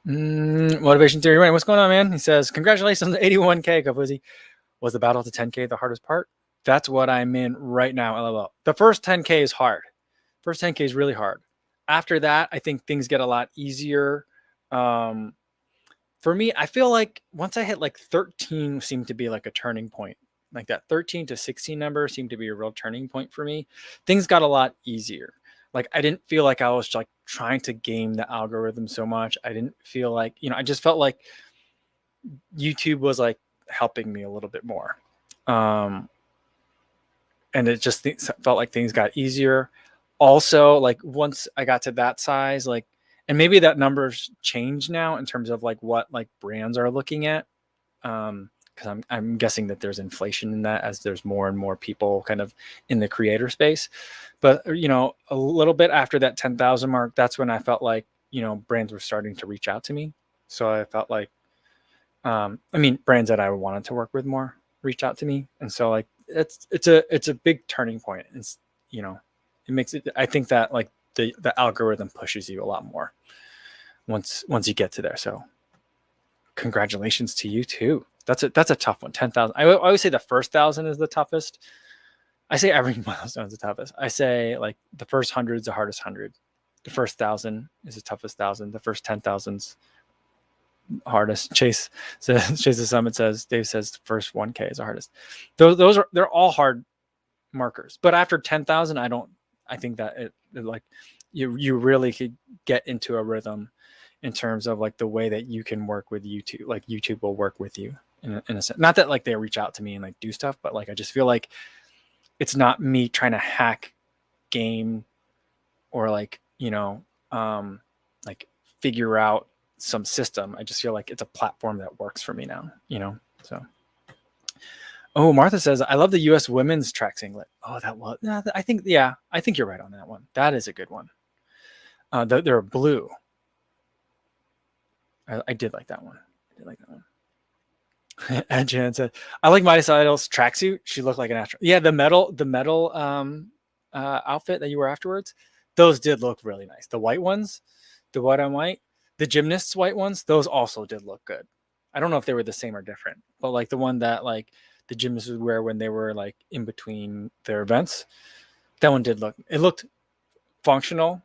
Motivation theory. Right. What's going on, man? He says, congratulations on 81K, Kafuzi. Was the battle to 10K the hardest part? That's what I'm in right now, LOL. The first 10K is hard. First 10K is really hard. After that, I think things get a lot easier. For me, I feel like once I hit like 13 seemed to be like a turning point. Like that 13 to 16 number seemed to be a real turning point for me. Things got a lot easier. Like I didn't feel like I was like trying to game the algorithm so much. I didn't feel like, I just felt like YouTube was like helping me a little bit more. And it just felt like things got easier. Also, like once I got to that size, like, and maybe that numbers change now in terms of like what like brands are looking at. Because I'm guessing that there's inflation in that as there's more and more people kind of in the creator space. But a little bit after that 10,000 mark, that's when I felt like brands were starting to reach out to me. So I felt like, brands that I wanted to work with more reached out to me, and so like it's a big turning point. It's it makes it. I think that like the algorithm pushes you a lot more once you get to there. So congratulations to you too. That's a tough one. 10,000. I always say the first 1,000 is the toughest. I say every milestone is the toughest. I say like the first 100 is the hardest 100. The first 1,000 is the toughest 1,000. The first 10,000's hardest. Chase the Summit says, Dave says the first 1K is the hardest. Those are, they're all hard markers. But after 10,000, I think that it like you really could get into a rhythm in terms of like the way that you can work with YouTube. Like YouTube will work with you in a sense. Not that like they reach out to me and like do stuff, but like I just feel like it's not me trying to hack game or like like figure out some system. I just feel like it's a platform that works for me now. So. Oh, Martha says, I love the U.S. women's track singlet. Oh, that was, I think you're right on that one. That is a good one. They're blue. I did like that one. And Jan said, I like Miley Cyrus's tracksuit. She looked like an astronaut. Yeah, the metal outfit that you wore afterwards, those did look really nice. The white ones, the white on white, the gymnasts' white ones, those also did look good. I don't know if they were the same or different, but like the one that like the gymnasts would wear when they were like in between their events, that one did looked functional.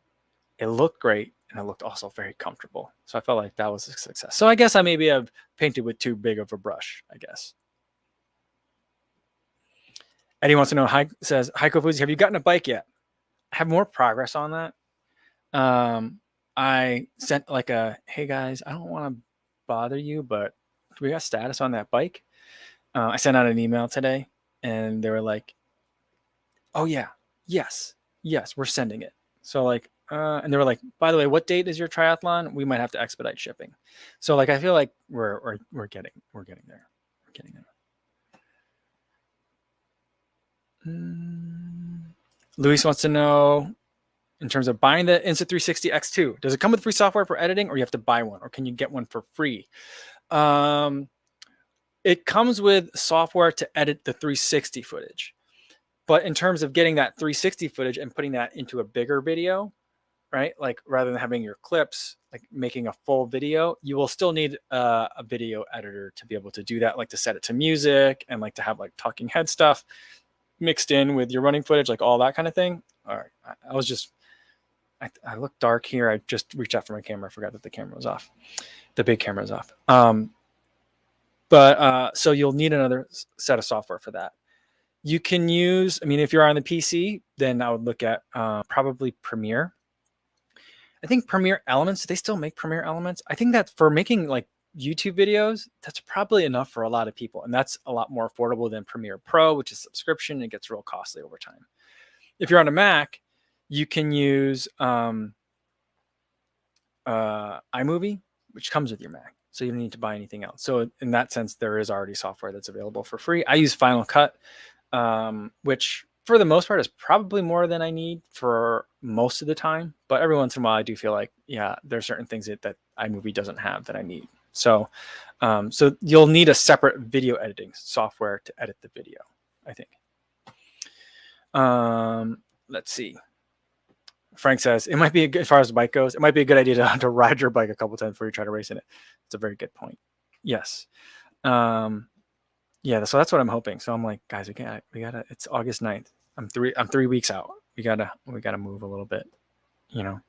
It looked great. And it looked also very comfortable. So I felt like that was a success. So I guess I maybe have painted with too big of a brush, I guess. Eddie wants to know, says, hi, Kofuzi, have you gotten a bike yet? I have more progress on that. I sent like hey guys, I don't want to bother you, but we got status on that bike. I sent out an email today and they were like, oh yeah, yes, we're sending it. So like, and they were like, by the way, what date is your triathlon? We might have to expedite shipping. So like, I feel like we're getting there. Luis wants to know, in terms of buying the Insta360 X2, does it come with free software for editing, or you have to buy one, or can you get one for free? It comes with software to edit the 360 footage. But in terms of getting that 360 footage and putting that into a bigger video, right? Like rather than having your clips, like making a full video, you will still need a video editor to be able to do that, like to set it to music and like to have like talking head stuff. mixed in with your running footage, like all that kind of thing. All right, I look dark here. I just reached out for my camera. I forgot that the camera was off. The big camera is off. But so you'll need another set of software for that. You can use, I mean, if you're on the PC, then I would look at probably Premiere. I think Premiere Elements, do they still make Premiere Elements? I think that for making like YouTube videos, that's probably enough for a lot of people. And that's a lot more affordable than Premiere Pro, which is subscription. It gets real costly over time. If you're on a Mac, you can use iMovie, which comes with your Mac. So you don't need to buy anything else. So in that sense, there is already software that's available for free. I use Final Cut, which for the most part is probably more than I need for most of the time. But every once in a while, I do feel like, yeah, there's certain things that iMovie doesn't have that I need. So, so you'll need a separate video editing software to edit the video, I think. Let's see. Frank says, it might be, as far as the bike goes, it might be a good idea to ride your bike a couple times before you try to race in it. It's a very good point. Yes. Yeah, so that's what I'm hoping. So I'm like, guys, we gotta, it's August 9th. I'm 3 weeks out. We gotta move a little bit, you know.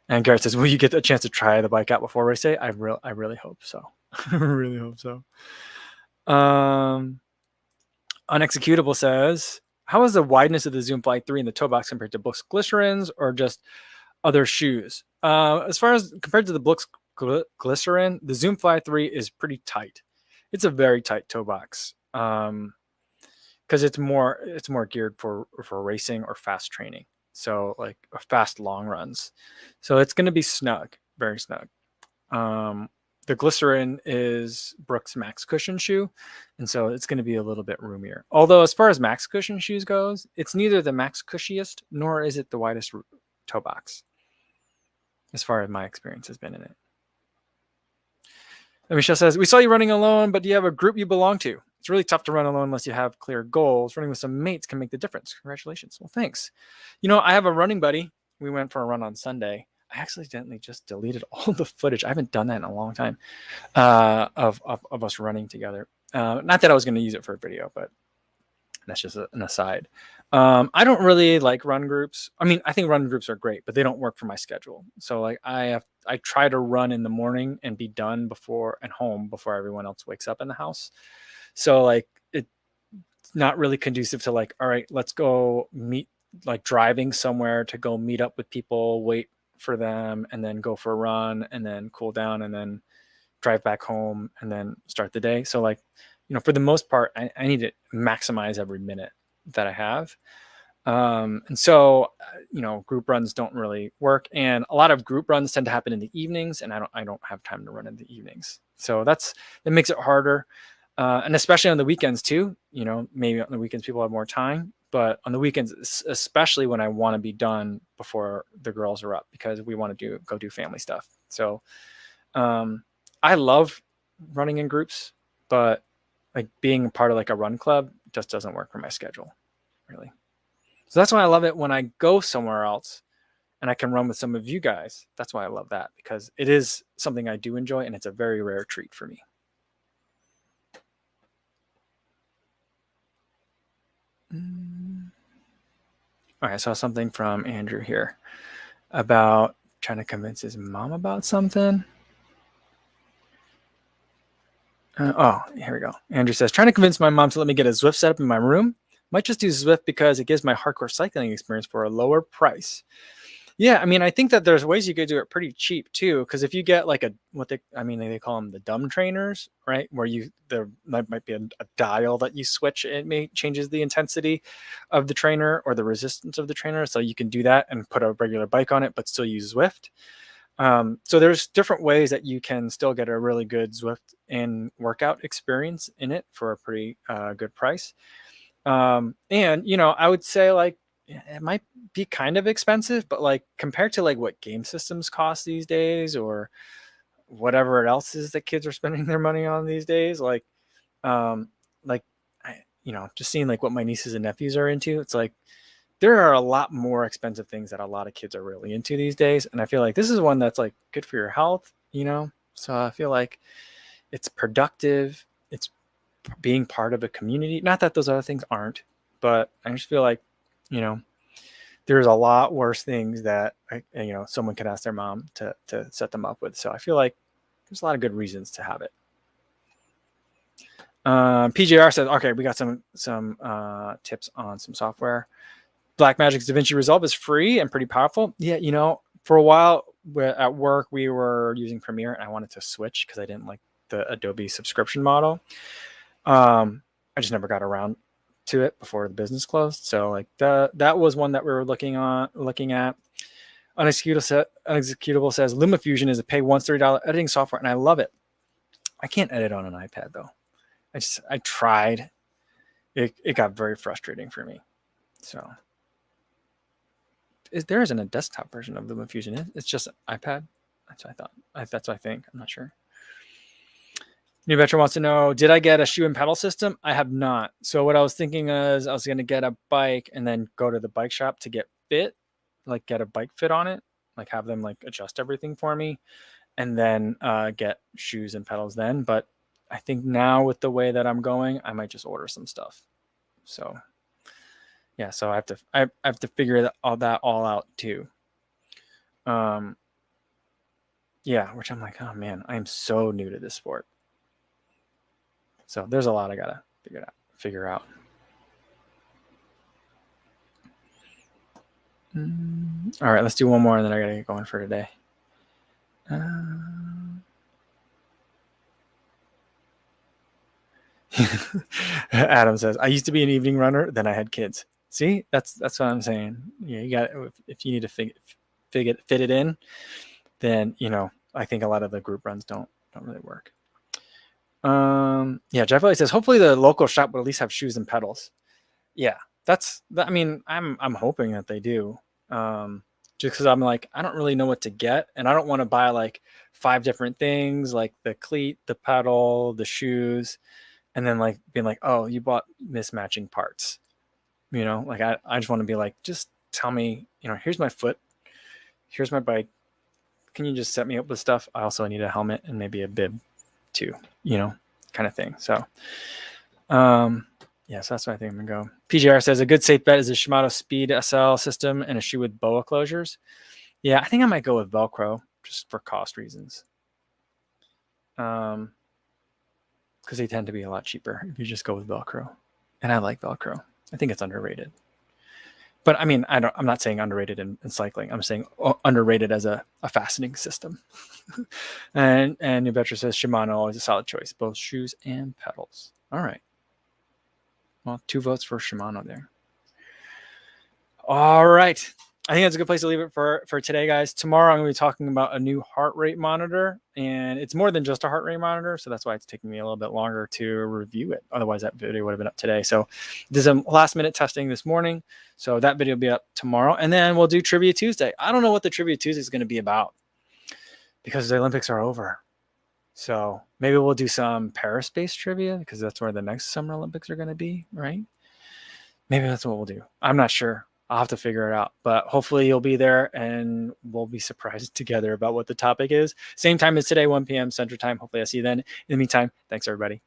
And Garrett says, will you get a chance to try the bike out before race day? I really hope so. I really hope so. Unexecutable says, how is the wideness of the Zoom Fly 3 in the toe box compared to Brooks Glycerins or just other shoes? As far as compared to the Brooks Glycerin, the Zoom Fly 3 is pretty tight. It's a very tight toe box because it's more geared for racing or fast training. So like fast long runs. So it's going to be snug, very snug. The Glycerin is Brooks Max Cushion shoe, and so it's going to be a little bit roomier. Although as far as Max Cushion shoes goes, it's neither the Max Cushiest nor is it the widest toe box, as far as my experience has been in it. And Michelle says, we saw you running alone, but do you have a group you belong to? It's really tough to run alone unless you have clear goals. Running with some mates can make the difference. Congratulations. Well, thanks. You know, I have a running buddy. We went for a run on Sunday. I accidentally just deleted all the footage. I haven't done that in a long time of us running together. Not that I was going to use it for a video, but that's just an aside. I don't really like run groups. I mean, I think run groups are great, but they don't work for my schedule. So like I try to run in the morning and be done home before everyone else wakes up in the house. So like it's not really conducive to like, all right, let's go meet, like driving somewhere to go meet up with people, wait for them, and then go for a run and then cool down and then drive back home and then start the day. So like, you know, for the most part, I need to maximize every minute that I have. And so, you know, group runs don't really work. And a lot of group runs tend to happen in the evenings, and I don't have time to run in the evenings. So that makes it harder. And especially on the weekends too, you know, maybe on the weekends people have more time, but on the weekends, especially when I want to be done before the girls are up, because we want to go do family stuff. So, I love running in groups, but like being part of like a run club just doesn't work for my schedule, really. So that's why I love it when I go somewhere else and I can run with some of you guys. That's why I love that, because it is something I do enjoy and it's a very rare treat for me. All right, I saw something from Andrew here about trying to convince his mom about something. Oh, here we go. Andrew says, trying to convince my mom to let me get a Zwift set up in my room. Might just do Zwift because it gives my hardcore cycling experience for a lower price. Yeah, I mean, I think that there's ways you could do it pretty cheap too. Because if you get like they call them the dumb trainers, right? Where there might be a dial that you switch. It changes the intensity of the trainer or the resistance of the trainer. So you can do that and put a regular bike on it, but still use Zwift. So there's different ways that you can still get a really good Zwift and workout experience in it for a pretty good price. And, you know, I would say like, it might be kind of expensive, but like compared to like what game systems cost these days or whatever else is that kids are spending their money on these days, like, just seeing like what my nieces and nephews are into, it's like, there are a lot more expensive things that a lot of kids are really into these days. And I feel like this is one that's like good for your health, you know? So I feel like it's productive. It's being part of a community. Not that those other things aren't, but I just feel like, you know, there's a lot worse things that, you know, someone could ask their mom to set them up with. So I feel like there's a lot of good reasons to have it. PJR says, okay, we got some tips on some software. Blackmagic's DaVinci Resolve is free and pretty powerful. Yeah, you know, for a while at work, we were using Premiere, and I wanted to switch because I didn't like the Adobe subscription model. I just never got around to it before the business closed. So like that was one that we were looking at. Unexecutable says LumaFusion is a pay once $30 editing software, and I love it. I can't edit on an iPad though. I tried. It got very frustrating for me. So there isn't a desktop version of LumaFusion. It's just iPad. That's what I thought. That's what I think. I'm not sure. New Veteran wants to know, did I get a shoe and pedal system? I have not. So what I was thinking is I was going to get a bike and then go to the bike shop to get fit, like get a bike fit on it, like have them like adjust everything for me, and then get shoes and pedals then. But I think now with the way that I'm going, I might just order some stuff. So yeah, so I have to figure all that out too. Yeah, which I'm like, oh man, I am so new to this sport. So there's a lot I gotta figure out. All right, let's do one more, and then I gotta get going for today. Adam says, I used to be an evening runner, then I had kids. See, that's what I'm saying. Yeah, you got, if you need to fit it in, then, you know, I think a lot of the group runs don't really work. Yeah, Jeff Ellie says, hopefully the local shop will at least have shoes and pedals. Yeah, I mean, I'm hoping that they do. Just because I'm like, I don't really know what to get, and I don't want to buy like 5 different things, like the cleat, the pedal, the shoes, and then like being like, oh, you bought mismatching parts. You know, like I just want to be like, just tell me, you know, here's my foot, here's my bike. Can you just set me up with stuff? I also need a helmet and maybe a bib too, you know, kind of thing. So, yeah, so that's what I think I'm gonna go. PGR says a good safe bet is a Shimano Speed SL system and a shoe with BOA closures. Yeah, I think I might go with Velcro just for cost reasons. Because they tend to be a lot cheaper if you just go with Velcro. And I like Velcro. I think it's underrated. But I mean, I'm not saying underrated in cycling. I'm saying underrated as a fastening system. and New Betra says Shimano always a solid choice, both shoes and pedals. All right. Well, 2 votes for Shimano there. All right. I think that's a good place to leave it for today, guys. Tomorrow, I'm going to be talking about a new heart rate monitor, and it's more than just a heart rate monitor, so that's why it's taking me a little bit longer to review it. Otherwise, that video would have been up today. So there's a last-minute testing this morning, so that video will be up tomorrow, and then we'll do Trivia Tuesday. I don't know what the Trivia Tuesday is going to be about because the Olympics are over. So maybe we'll do some Paris-based trivia because that's where the next Summer Olympics are going to be, right? Maybe that's what we'll do. I'm not sure. I'll have to figure it out, but hopefully you'll be there and we'll be surprised together about what the topic is. Same time as today, 1 p.m. Central Time. Hopefully I see you then. In the meantime, thanks everybody.